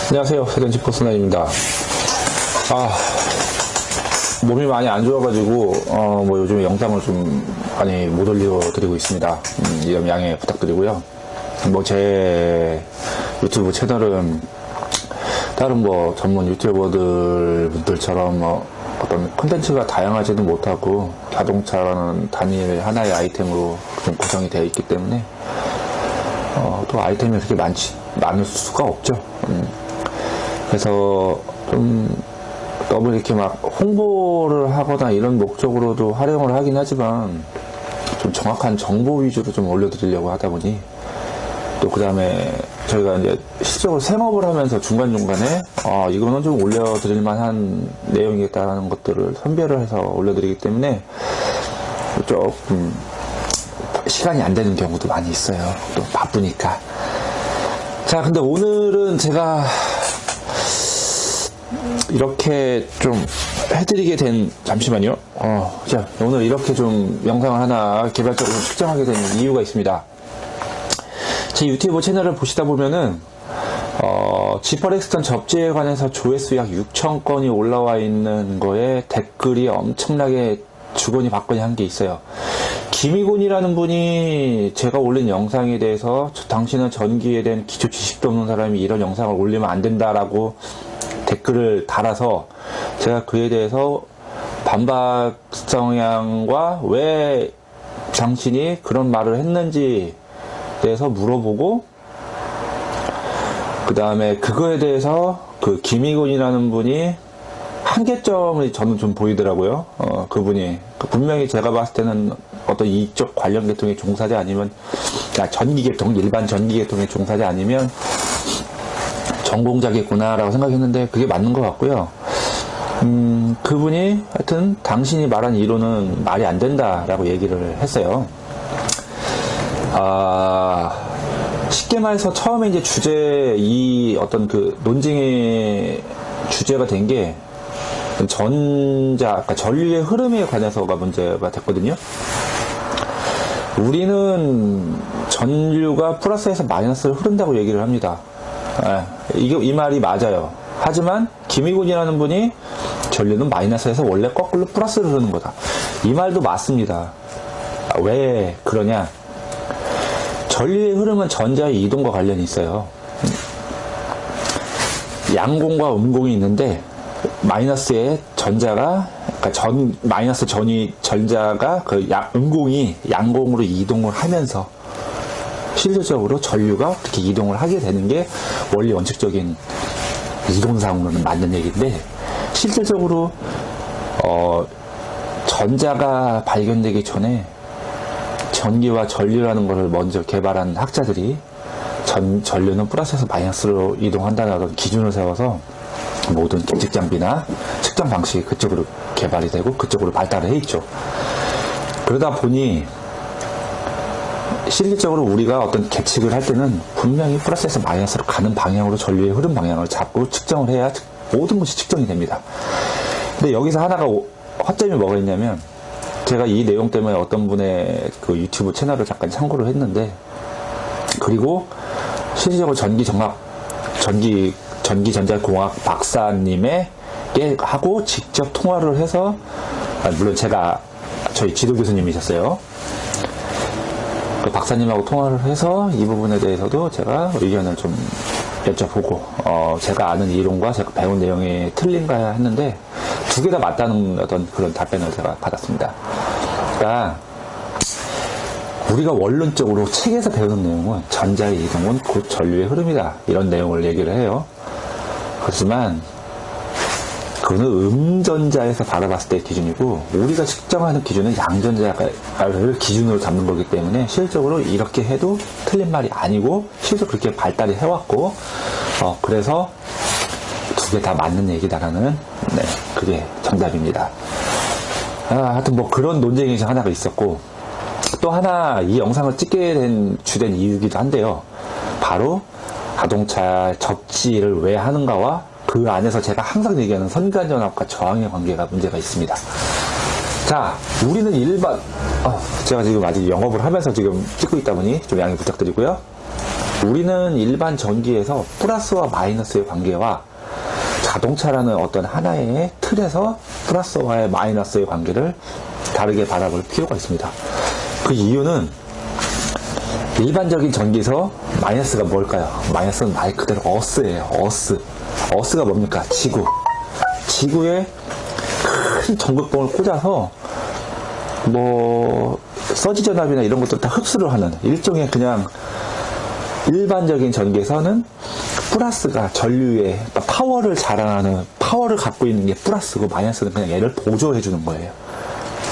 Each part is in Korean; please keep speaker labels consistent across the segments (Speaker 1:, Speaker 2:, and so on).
Speaker 1: 안녕하세요. 세련지 퍼스널입니다. 몸이 많이 안 좋아가지고, 요즘에 영상을 좀 많이 못 올려드리고 있습니다. 이런 양해 부탁드리고요. 제 유튜브 채널은 다른 전문 유튜버들처럼 어떤 콘텐츠가 다양하지는 못하고 자동차라는 단일 하나의 아이템으로 좀 구성이 되어 있기 때문에 또 아이템이 그렇게 많을 수가 없죠. 그래서 너무 이렇게 홍보를 하거나 이런 목적으로도 활용을 하긴 하지만 좀 정확한 정보 위주로 좀 올려드리려고 하다 보니 또 그 다음에 저희가 이제 실적으로 생업을 하면서 중간중간에 이거는 좀 올려드릴 만한 내용이겠다는 것들을 선별을 해서 올려드리기 때문에 조금 시간이 안 되는 경우도 많이 있어요. 또 바쁘니까. 자, 근데 오늘은 제가 이렇게 좀 해드리게 된, 잠시만요. 자, 오늘 이렇게 좀 영상을 하나 개별적으로 측정하게 된 이유가 있습니다. 제 유튜브 채널을 보시다 보면은, 지퍼렉스턴 접지에 관해서 조회수 약 6,000건이 올라와 있는 거에 댓글이 엄청나게 주거니 받거니 한 게 있어요. 김희곤이라는 분이 제가 올린 영상에 대해서 당신은 전기에 대한 기초 지식도 없는 사람이 이런 영상을 올리면 안 된다라고 댓글을 달아서 제가 그에 대해서 반박 성향과 왜 당신이 그런 말을 했는지 대해서 물어보고, 그 다음에 그거에 대해서 그 김희곤이라는 분이 한계점을 저는 좀 보이더라고요. 그분이 분명히 제가 봤을 때는 어떤 이쪽 관련 계통의 종사자 아니면 전기계통, 일반 전기계통의 종사자 아니면 전공자겠구나라고 생각했는데 그게 맞는 것 같고요. 그분이 하여튼 당신이 말한 이론은 말이 안 된다라고 얘기를 했어요. 쉽게 말해서 처음에 이제 이 어떤 그 논쟁의 주제가 된 게 그러니까 전류의 흐름에 관해서가 문제가 됐거든요. 우리는 전류가 플러스에서 마이너스를 흐른다고 얘기를 합니다. 이 말이 맞아요. 하지만 김희곤이라는 분이 전류는 마이너스에서 원래 거꾸로 플러스를 흐르는 거다. 이 말도 맞습니다. 왜 그러냐? 전류의 흐름은 전자의 이동과 관련이 있어요. 양공과 음공이 있는데 마이너스의 전자가 마이너스 전자가 음공이 양공으로 이동을 하면서 실질적으로 전류가 그렇게 이동을 하게 되는 게 원리 원칙적인 이론상으로는 맞는 얘기인데, 실질적으로 전자가 발견되기 전에 전기와 전류라는 것을 먼저 개발한 학자들이 전류는 플러스에서 마이너스로 이동한다는 어떤 기준을 세워서 모든 계측 장비나 측정 방식이 그쪽으로 개발이 되고 그쪽으로 발달을 해 있죠. 그러다 보니 실질적으로 우리가 어떤 계측을 할 때는 분명히 플러스에서 마이너스로 가는 방향으로 전류의 흐름 방향을 잡고 측정을 해야 모든 것이 측정이 됩니다. 근데 여기서 하나가 허점이 뭐가 있냐면, 제가 이 내용 때문에 어떤 분의 그 유튜브 채널을 잠깐 참고를 했는데, 그리고 실질적으로 전기전자공학 박사님에게 하고 직접 통화를 해서, 물론 제가 저희 지도 교수님이셨어요. 그 박사님하고 통화를 해서 이 부분에 대해서도 제가 의견을 좀 여쭤보고, 제가 아는 이론과 제가 배운 내용이 틀린가 했는데 두 개 다 맞다는 어떤 그런 답변을 제가 받았습니다. 그러니까 우리가 원론적으로 책에서 배우는 내용은 전자의 이동은 곧 전류의 흐름이다, 이런 내용을 얘기를 해요. 그렇지만 그거는 음전자에서 바라봤을 때의 기준이고, 우리가 측정하는 기준은 양전자를 기준으로 잡는 거기 때문에 실질적으로 이렇게 해도 틀린 말이 아니고 실제로 그렇게 발달이 해왔고, 그래서 두 개 다 맞는 얘기다라는, 그게 정답입니다. 하여튼 그런 논쟁이 하나가 있었고, 또 하나 이 영상을 찍게 된 주된 이유이기도 한데요. 바로 자동차 접지를 왜 하는가와 그 안에서 제가 항상 얘기하는 선간전압과 저항의 관계가 문제가 있습니다. 자, 우리는 제가 지금 아직 영업을 하면서 지금 찍고 있다 보니 좀 양해 부탁드리고요. 우리는 일반 전기에서 플러스와 마이너스의 관계와 자동차라는 어떤 하나의 틀에서 플러스와 마이너스의 관계를 다르게 바라볼 필요가 있습니다. 그 이유는 일반적인 전기에서 마이너스가 뭘까요? 마이너스는 말 그대로 어스예요. 어스가 뭡니까? 지구에 큰 전극봉을 꽂아서 뭐 서지 전압이나 이런 것들 다 흡수를 하는 일종의 그냥 일반적인 전기에서는 플러스가 전류의 파워를 자랑하는 파워를 갖고 있는 게 플러스고 마이너스는 그냥 얘를 보조해 주는 거예요.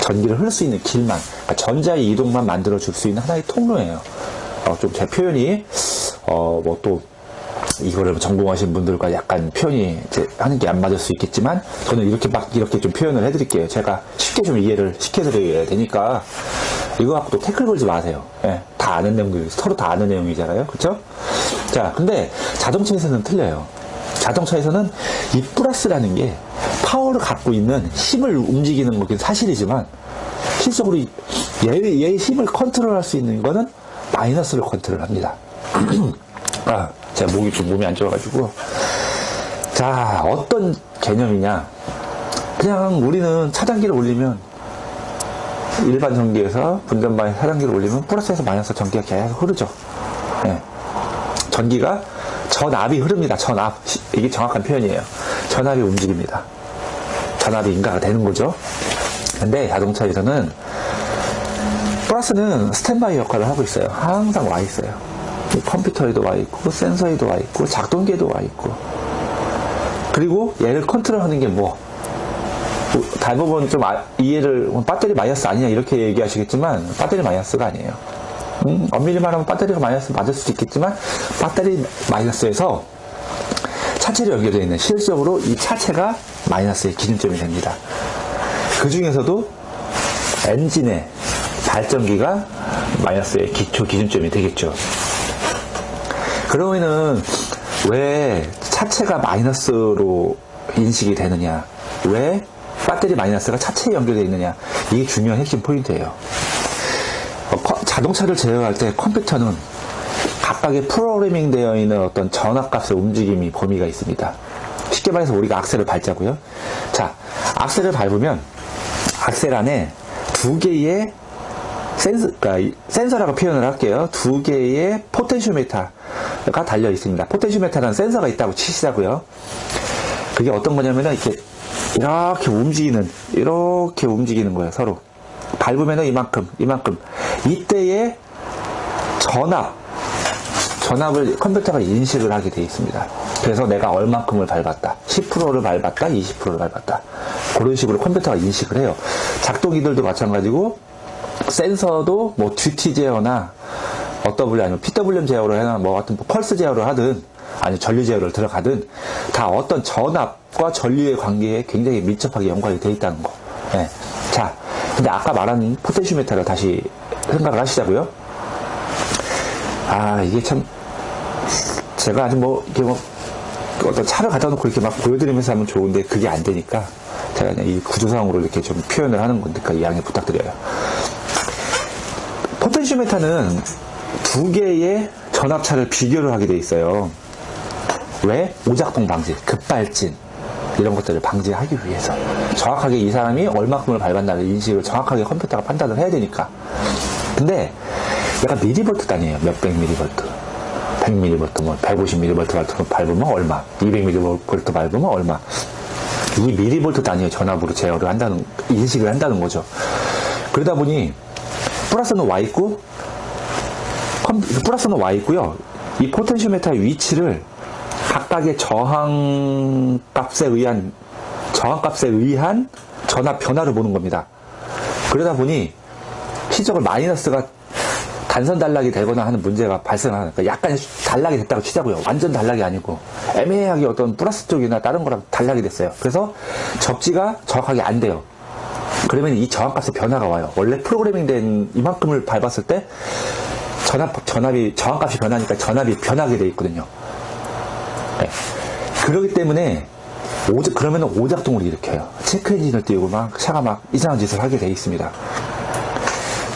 Speaker 1: 전기를 흐를 수 있는 길만, 그러니까 전자의 이동만 만들어 줄 수 있는 하나의 통로예요. 좀 제 표현이 뭐 또 이거를 전공하신 분들과 약간 표현이 이제 하는 게 안 맞을 수 있겠지만 저는 이렇게 좀 표현을 해드릴게요. 제가 쉽게 좀 이해를 시켜드려야 되니까 이거 갖고 또 태클 걸지 마세요. 예, 다 아는 내용들, 서로 다 아는 내용이잖아요. 그쵸? 자, 근데 자동차에서는 틀려요. 자동차에서는 이 플러스라는 게 파워를 갖고 있는 힘을 움직이는 거긴 사실이지만 실질적으로 얘의 힘을 컨트롤할 수 있는 거는 마이너스를 컨트롤합니다. 제가 몸이 안 좋아가지고. 자, 어떤 개념이냐. 그냥 우리는 차단기를 올리면 일반 전기에서 분전방에 차단기를 올리면 플러스에서 마이너스 전기가 계속 흐르죠. 네. 전기가 전압이 흐릅니다. 전압. 이게 정확한 표현이에요. 전압이 움직입니다. 전압이 인가가 되는 거죠. 근데 자동차에서는 플러스는 스탠바이 역할을 하고 있어요. 항상 와 있어요. 컴퓨터에도 와 있고, 센서에도 와 있고, 작동기에도 와 있고. 그리고 얘를 컨트롤하는 게 대부분 좀 이해를, 배터리 마이너스 아니냐, 이렇게 얘기하시겠지만, 배터리 마이너스가 아니에요. 엄밀히 말하면 배터리가 마이너스 맞을 수도 있겠지만, 배터리 마이너스에서 차체로 연결되어 있는, 실질적으로 이 차체가 마이너스의 기준점이 됩니다. 그 중에서도 엔진의 발전기가 마이너스의 기초 기준점이 되겠죠. 그러면은 왜 차체가 마이너스로 인식이 되느냐, 왜 배터리 마이너스가 차체에 연결되어 있느냐, 이게 중요한 핵심 포인트예요. 자동차를 제어할 때 컴퓨터는 각각의 프로그래밍 되어 있는 어떤 전압값의 움직임이 범위가 있습니다. 쉽게 말해서 우리가 악셀을 밟자고요. 자, 악셀을 밟으면 악셀 안에 두 개의 그러니까 센서라고 표현을 할게요. 두 개의 포텐시오미터가 달려 있습니다. 포텐시오미터라는 센서가 있다고 치시자고요. 그게 어떤 거냐면은 이렇게 움직이는 거예요. 서로 밟으면은 이만큼. 이때의 전압을 컴퓨터가 인식을 하게 되어 있습니다. 그래서 내가 얼만큼을 밟았다, 10%를 밟았다, 20%를 밟았다, 그런 식으로 컴퓨터가 인식을 해요. 작동기들도 마찬가지고 센서도 뭐 듀티 제어나 OW 아니면 PWM 제어로 해나 뭐 같은 펄스 제어를 하든 아니면 전류 제어를 들어가든 다 어떤 전압과 전류의 관계에 굉장히 밀접하게 연관이 되어 있다는 거. 네. 자, 근데 아까 말한 포텐시오미터를 다시 생각을 하시자고요. 이게 참 제가 아주 어떤 차를 갖다 놓고 이렇게 막 보여드리면서 하면 좋은데 그게 안 되니까 제가 그냥 이 구조상으로 이렇게 좀 표현을 하는 거니까 이해를 부탁드려요. 포텐시오미터는 두 개의 전압차를 비교를 하게 돼 있어요. 왜? 오작동 방지, 급발진 이런 것들을 방지하기 위해서 정확하게 이 사람이 얼마큼을 밟았나를 인식을 정확하게 컴퓨터가 판단을 해야 되니까. 근데 약간 미리볼트 단위예요. 몇백 미리볼트, 100mV, 뭐 150mV 밟으면 얼마, 200mV 밟으면 얼마. 이 미리볼트 단위의 전압으로 제어를 인식을 한다는 거죠. 그러다 보니 플러스는 와 있고요. 이 포텐시오미터의 위치를 각각의 저항값에 의한 전압 변화를 보는 겁니다. 그러다 보니 실적으로 마이너스가 단선 단락이 되거나 하는 문제가 발생하니까 약간 단락이 됐다고 치자고요. 완전 단락이 아니고 애매하게 어떤 플러스 쪽이나 다른 거랑 단락이 됐어요. 그래서 접지가 정확하게 안 돼요. 그러면 이 저항값의 변화가 와요. 원래 프로그래밍 된 이만큼을 밟았을 때 저항값이 변하니까 전압이 변하게 돼 있거든요. 네. 그렇기 때문에 그러면 오작동을 일으켜요. 체크 엔진을 띄우고 차가 막 이상한 짓을 하게 돼 있습니다.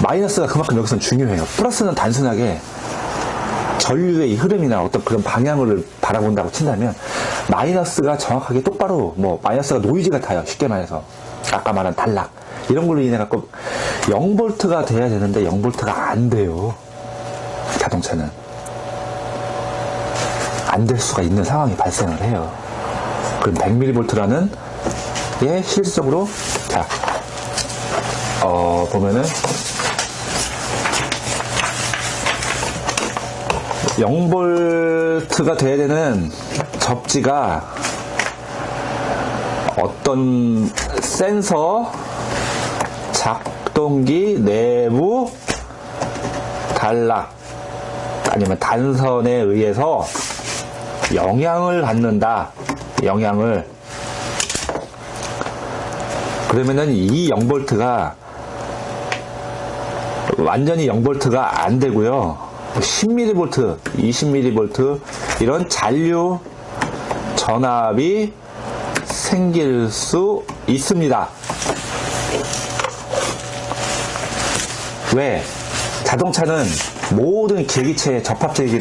Speaker 1: 마이너스가 그만큼 여기서는 중요해요. 플러스는 단순하게 전류의 이 흐름이나 어떤 그런 방향을 바라본다고 친다면 마이너스가 정확하게 똑바로 마이너스가 노이즈 같아요. 쉽게 말해서 아까 말한 단락 이런 걸로 인해 갖고 0V가 돼야 되는데 0V가 안 돼요. 자동차는 안 될 수가 있는 상황이 발생을 해요. 그럼 100mV라는 게 실질적으로 자 보면은 0V가 돼야 되는 접지가 어떤 센서 작동기 내부 단락 아니면 단선에 의해서 영향을 받는다. 영향을. 그러면은 이 0V가 완전히 0V가 안 되고요. 10mV, 20mV 이런 잔류 전압이 생길 수 있습니다. 왜? 자동차는 모든 계기체의 접합체이기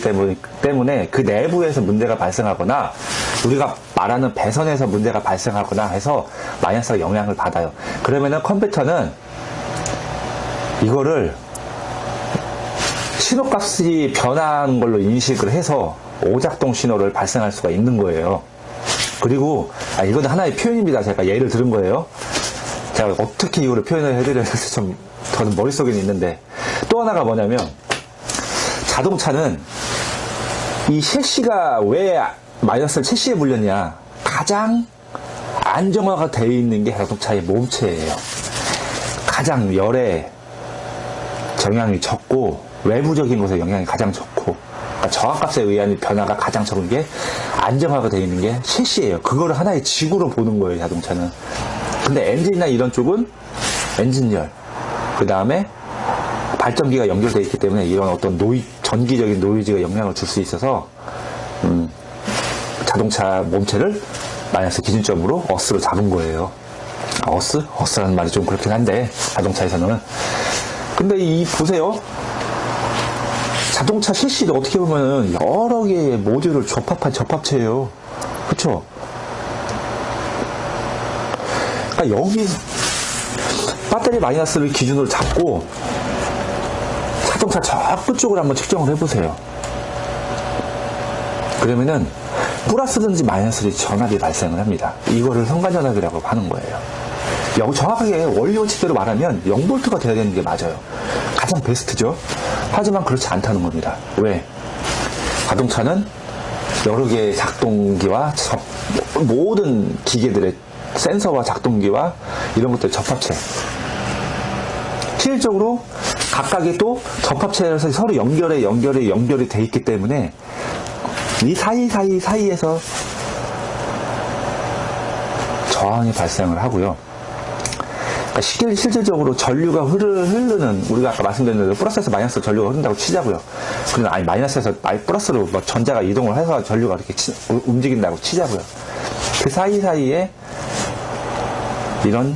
Speaker 1: 때문에 그 내부에서 문제가 발생하거나 우리가 말하는 배선에서 문제가 발생하거나 해서 마이너스가 영향을 받아요. 그러면은 컴퓨터는 이거를 신호값이 변한 걸로 인식을 해서 오작동 신호를 발생할 수가 있는 거예요. 그리고 이건 하나의 표현입니다. 제가 예를 들은 거예요. 제가 어떻게 이거를 표현을 해드려야 될지 좀 저는 머릿속에는 있는데 또 하나가 뭐냐면 자동차는 이 셰시가 왜 마이너스를 셰시에 물렸냐 가장 안정화가 되어 있는 게 자동차의 몸체예요. 가장 열에 영향이 적고 외부적인 곳에 영향이 가장 적고 그러니까 저하값에 의한 변화가 가장 적은 게 안정화가 되어 있는 게 셰시예요. 그거를 하나의 지구로 보는 거예요. 자동차는. 근데 엔진이나 이런 쪽은 엔진열 그 다음에 발전기가 연결되어 있기 때문에 이런 어떤 전기적인 노이즈가 영향을 줄 수 있어서 자동차 몸체를 마이너스 기준점으로 어스로 잡은 거예요. 어스라는 말이 좀 그렇긴 한데 자동차에서는. 근데 보세요. 자동차 셰시도 어떻게 보면 여러 개의 모듈을 접합한 접합체예요. 그쵸? 그러니까 여기 배터리 마이너스를 기준으로 잡고 자동차 저 끝쪽을 한번 측정을 해보세요. 그러면은 플러스든지 마이너스든지 전압이 발생을 합니다. 이거를 성간전압이라고 하는 거예요. 정확하게 원리 원칙대로 말하면 0V가 돼야 되는 게 맞아요. 가장 베스트죠. 하지만 그렇지 않다는 겁니다. 왜? 자동차는 여러 개의 작동기와 모든 기계들의 센서와 작동기와 이런 것들 접합체. 실질적으로 각각의 또 접합체에서 서로 연결이 돼 있기 때문에 이 사이에서 저항이 발생을 하고요. 그러니까 실질적으로 전류가 흐르는 우리가 아까 말씀드린 대로 플러스에서 마이너스 전류가 흐른다고 치자고요. 그러면 마이너스에서 플러스로 전자가 이동을 해서 전류가 이렇게 움직인다고 치자고요. 그 사이사이에 이런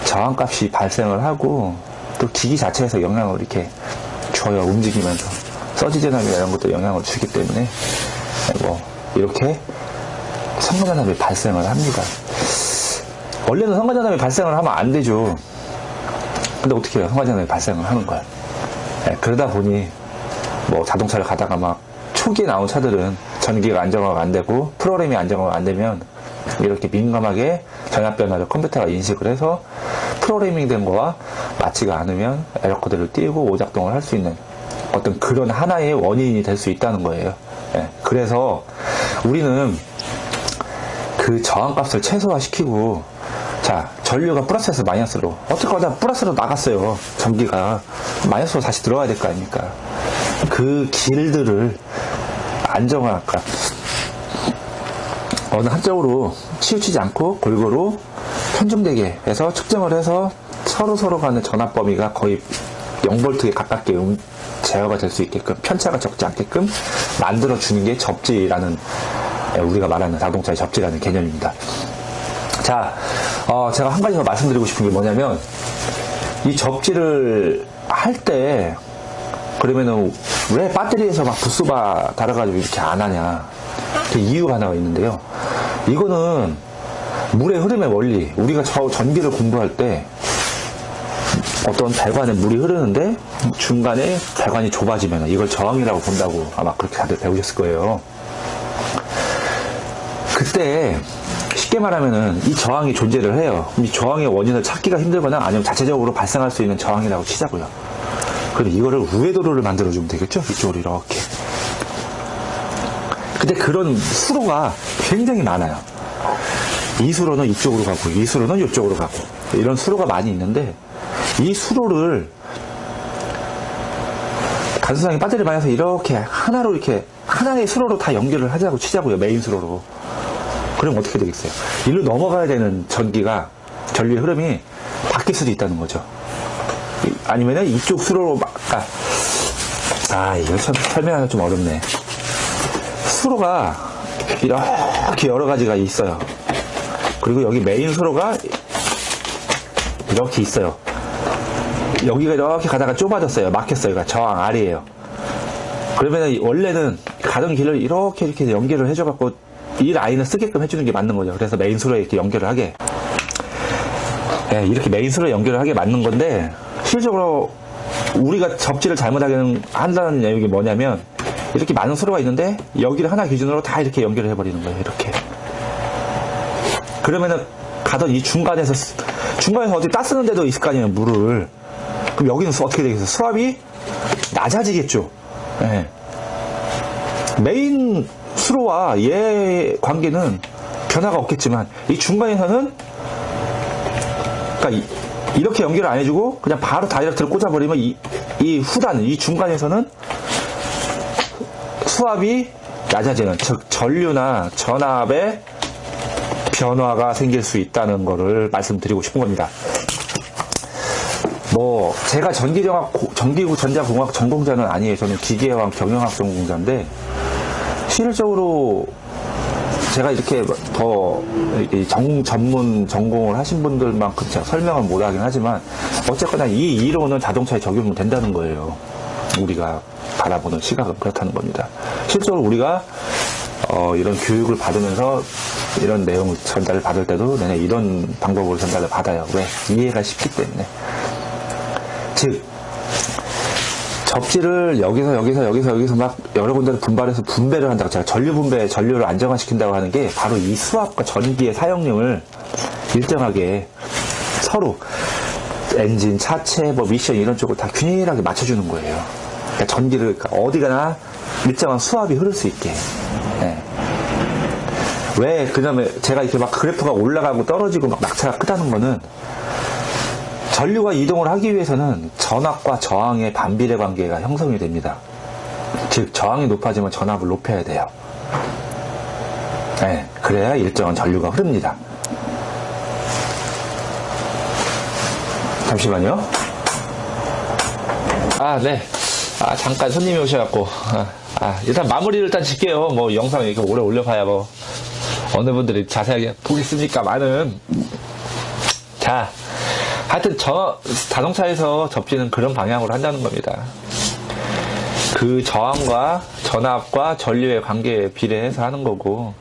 Speaker 1: 저항값이 발생을 하고 또 기기 자체에서 영향을 이렇게 줘요. 움직이면서 서지 전압이나 이런 것도 영향을 주기 때문에 이렇게 성간전압이 발생을 합니다. 원래는 성간전압이 발생을 하면 안 되죠. 근데 어떻게 해요? 성간전압이 발생을 하는 거야. 그러다 보니 자동차를 가다가 막 초기에 나온 차들은 전기가 안정화가 안 되고 프로그램이 안정화가 안 되면 이렇게 민감하게 전압 변화를 컴퓨터가 인식을 해서 프로그래밍 된 거와 맞지가 않으면 에러 코드를 띄우고 오작동을 할 수 있는 어떤 그런 하나의 원인이 될 수 있다는 거예요. 그래서 우리는 그 저항값을 최소화시키고 자 전류가 플러스에서 마이너스로 어쨌거나 플러스로 나갔어요. 전기가 마이너스로 다시 들어와야 될 거 아닙니까? 그 길들을 안정화할까 어느 한쪽으로 치우치지 않고 골고루 편중되게 해서 측정을 해서 서로 간의 전압 범위가 거의 0V에 가깝게 제어가 될 수 있게끔 편차가 적지 않게끔 만들어주는 게 접지라는 우리가 말하는 자동차의 접지라는 개념입니다. 자, 제가 한 가지 더 말씀드리고 싶은 게 뭐냐면 이 접지를 할 때 그러면은 왜 배터리에서 막 부스바 달아가지고 이렇게 안 하냐. 그 이유가 하나가 있는데요. 이거는 물의 흐름의 원리. 우리가 전기를 공부할 때 어떤 배관에 물이 흐르는데 중간에 배관이 좁아지면 이걸 저항이라고 본다고 아마 그렇게 다들 배우셨을 거예요. 그때 쉽게 말하면은 이 저항이 존재를 해요. 이 저항의 원인을 찾기가 힘들거나 아니면 자체적으로 발생할 수 있는 저항이라고 치자고요. 그럼 이거를 우회도로를 만들어주면 되겠죠? 이쪽으로 이렇게. 근데 그런 수로가 굉장히 많아요. 이 수로는 이쪽으로 가고, 이 수로는 이쪽으로 가고, 이런 수로가 많이 있는데, 이 수로를 간소상의 배터리 방향에서 이렇게 하나로 이렇게, 하나의 수로로 다 연결을 하자고 치자고요. 메인 수로로. 그럼 어떻게 되겠어요? 일로 넘어가야 되는 전기가, 전류의 흐름이 바뀔 수도 있다는 거죠. 아니면은 이쪽 수로로 이거 참 설명하기가 좀 어렵네. 수로가 이렇게 여러 가지가 있어요. 그리고 여기 메인 수로가 이렇게 있어요. 여기가 이렇게 가다가 좁아졌어요. 막혔어요. 그러니까 저항 아래에요. 그러면 원래는 가던 길을 이렇게 연결을 해줘갖고 이 라인을 쓰게끔 해주는 게 맞는 거죠. 그래서 메인 수로에 이렇게 연결을 하게. 네, 이렇게 메인 수로에 연결을 하게 맞는 건데, 실질적으로 우리가 접지를 잘못하게 한다는 내용이 뭐냐면, 이렇게 많은 수로가 있는데 여기를 하나 기준으로 다 이렇게 연결을 해버리는 거예요. 이렇게. 그러면은 가던 이 중간에서 어디 따쓰는 데도 있을 거 아니에요. 물을. 그럼 여기는 어떻게 되겠어요? 수압이 낮아지겠죠. 네. 메인 수로와 얘 관계는 변화가 없겠지만 이 중간에서는 그러니까 이렇게 연결을 안 해주고 그냥 바로 다이렉트를 꽂아버리면 이 후단, 이 중간에서는 수압이 낮아지는, 즉 전류나 전압의 변화가 생길 수 있다는 거를 말씀드리고 싶은 겁니다. 뭐 제가 전기구 전자공학 전공자는 아니에요. 저는 기계화학 경영학 전공자인데 실질적으로 제가 이렇게 더 전문 전공을 하신 분들만큼 제가 설명을 못 하긴 하지만 어쨌거나 이 이론은 자동차에 적용이 된다는 거예요. 우리가 바라보는 시각은 그렇다는 겁니다. 실제로 우리가 이런 교육을 받으면서 이런 내용을 전달을 받을 때도 내가 이런 방법으로 전달을 받아요. 왜? 이해가 쉽기 때문에. 즉 접지를 여기서 막 여러 군데를 분발해서 분배를 한다고, 제가 전류를 안정화시킨다고 하는 게 바로 이 수압과 전기의 사용량을 일정하게 서로 엔진, 차체, 미션 이런 쪽을 다 균일하게 맞춰주는 거예요. 그러니까 전기를 어디가나 일정한 수압이 흐를 수 있게. 네. 왜 그다음에 제가 이렇게 막 그래프가 올라가고 떨어지고 막 낙차가 크다는 거는 전류가 이동을 하기 위해서는 전압과 저항의 반비례 관계가 형성이 됩니다. 즉 저항이 높아지면 전압을 높여야 돼요. 네, 그래야 일정한 전류가 흐릅니다. 잠시만요. 네. 잠깐 손님이 오셔갖고 일단 마무리를 일단 짓게요. 뭐 영상 이렇게 오래 올려봐야 뭐 어느 분들이 자세하게 보겠습니까? 자, 하여튼 자동차에서 접지는 그런 방향으로 한다는 겁니다. 그 저항과 전압과 전류의 관계에 비례해서 하는 거고,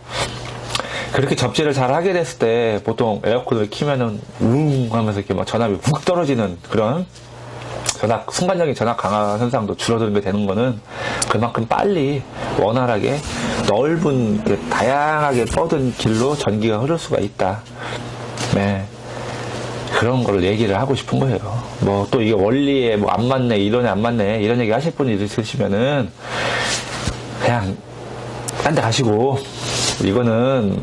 Speaker 1: 그렇게 접지를 잘 하게 됐을 때 보통 에어컨을 키면은 웅 하면서 이렇게 막 전압이 훅 떨어지는 그런 순간적인 전압 강화 현상도 줄어들게 되는 거는 그만큼 빨리 원활하게 넓은 다양하게 뻗은 길로 전기가 흐를 수가 있다. 네. 그런 거를 얘기를 하고 싶은 거예요. 뭐 또 이게 원리에 뭐 안 맞네, 이론에 안 맞네 이런 얘기 하실 분이 있으시면은 그냥 딴 데 가시고, 이거는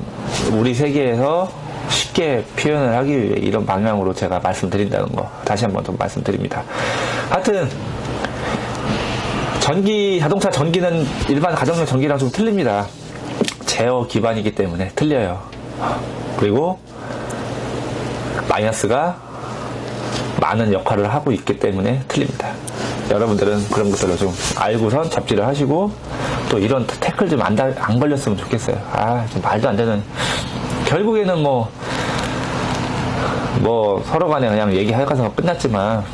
Speaker 1: 우리 세계에서 쉽게 표현을 하기 위해 이런 방향으로 제가 말씀드린다는 거 다시 한번 좀 말씀드립니다. 하여튼 자동차 전기는 일반 가정용 전기랑 좀 틀립니다. 제어 기반이기 때문에 틀려요. 그리고 마이너스가 많은 역할을 하고 있기 때문에 틀립니다. 여러분들은 그런 것들을 좀 알고선 접지를 하시고, 또 이런 태클 좀 안 걸렸으면 좋겠어요. 좀 말도 안 되는, 결국에는 뭐 서로 간에 그냥 얘기하고서 끝났지만,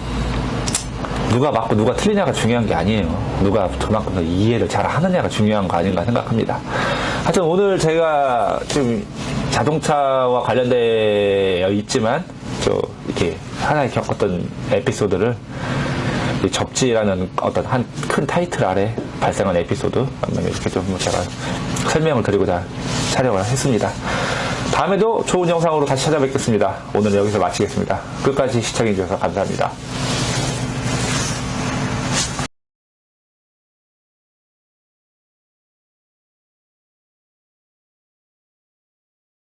Speaker 1: 누가 맞고 누가 틀리냐가 중요한 게 아니에요. 누가 그만큼 더 이해를 잘 하느냐가 중요한 거 아닌가 생각합니다. 하여튼 오늘 제가 지금 자동차와 관련되어 있지만 이렇게 하나에 겪었던 에피소드를 접지라는 어떤 한 큰 타이틀 아래 발생한 에피소드 이렇게 좀 제가 설명을 드리고자 촬영을 했습니다. 다음에도 좋은 영상으로 다시 찾아뵙겠습니다. 오늘 여기서 마치겠습니다. 끝까지 시청해주셔서 감사합니다.